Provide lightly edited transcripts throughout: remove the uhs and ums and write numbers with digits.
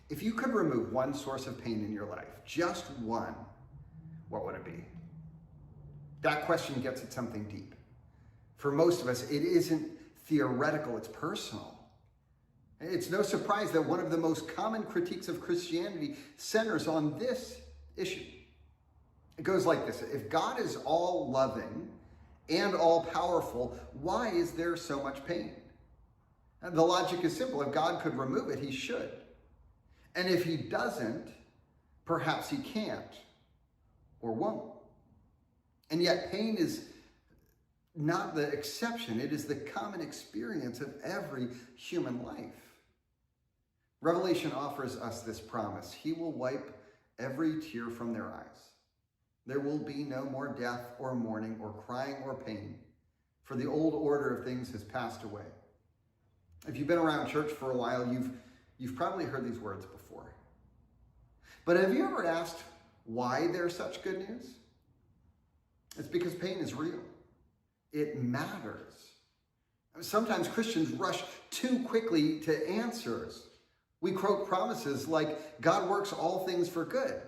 If you could remove one source of pain in your life, just one, what would it be? That question gets at something deep. For most of us, it isn't theoretical, it's personal. It's no surprise that one of the most common critiques of Christianity centers on this issue. It goes like this: if God is all loving and all powerful, why is there so much pain? And the logic is simple. If God could remove it, he should. And if he doesn't, perhaps he can't or won't. And yet pain is not the exception. It is the common experience of every human life. Revelation offers us this promise: he will wipe every tear from their eyes. There will be no more death or mourning or crying or pain, for the old order of things has passed away. If you've been around church for a while, you've probably heard these words before. But have you ever asked why there's such good news? It's because pain is real. It matters. Sometimes Christians rush too quickly to answers. We quote promises like God works all things for good,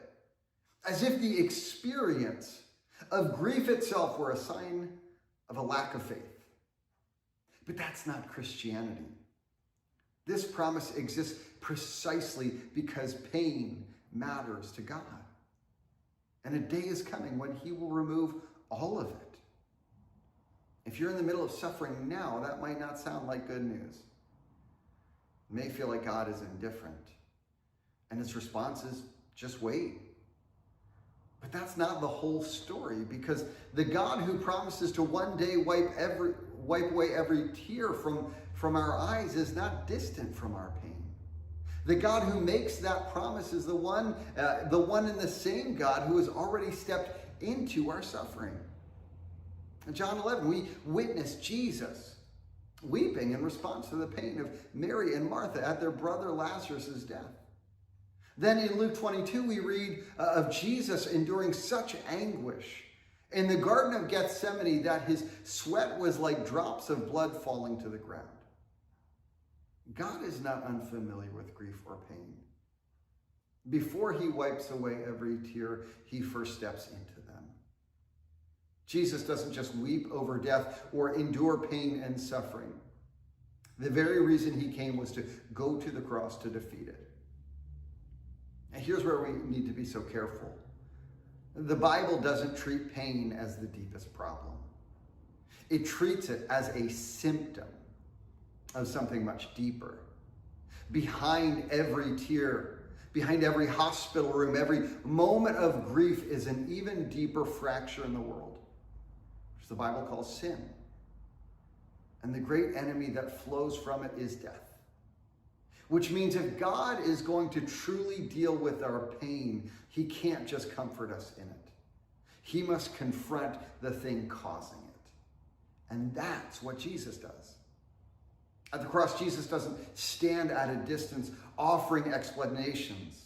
as if the experience of grief itself were a sign of a lack of faith. But that's not Christianity. This promise exists precisely because pain matters to God. And a day is coming when he will remove all of it. If you're in the middle of suffering now, that might not sound like good news. It may feel like God is indifferent, and his response is just wait. But that's not the whole story, because the God who promises to one day wipe away every tear from our eyes is not distant from our pain. The God who makes that promise is the one and the same God who has already stepped into our suffering. In John 11, we witness Jesus weeping in response to the pain of Mary and Martha at their brother Lazarus' death. Then in Luke 22, we read of Jesus enduring such anguish in the Garden of Gethsemane that his sweat was like drops of blood falling to the ground. God is not unfamiliar with grief or pain. Before he wipes away every tear, he first steps into them. Jesus doesn't just weep over death or endure pain and suffering. The very reason he came was to go to the cross to defeat it. And here's where we need to be so careful. The Bible doesn't treat pain as the deepest problem. It treats it as a symptom of something much deeper. Behind every tear, behind every hospital room, every moment of grief is an even deeper fracture in the world, which the Bible calls sin. And the great enemy that flows from it is death. Which means if God is going to truly deal with our pain, he can't just comfort us in it. He must confront the thing causing it. And that's what Jesus does. At the cross, Jesus doesn't stand at a distance offering explanations.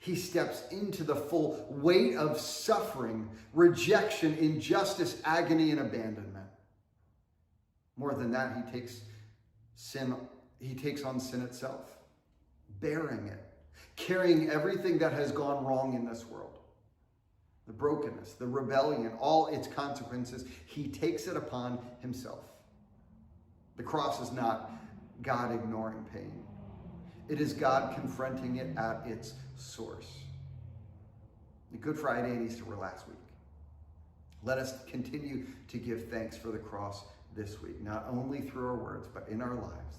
He steps into the full weight of suffering, rejection, injustice, agony, and abandonment. More than that, he takes on sin itself, bearing it, carrying everything that has gone wrong in this world. The brokenness, the rebellion, all its consequences, he takes it upon himself. The cross is not God ignoring pain. It is God confronting it at its source. The Good Friday and Easter were last week. Let us continue to give thanks for the cross this week, not only through our words, but in our lives.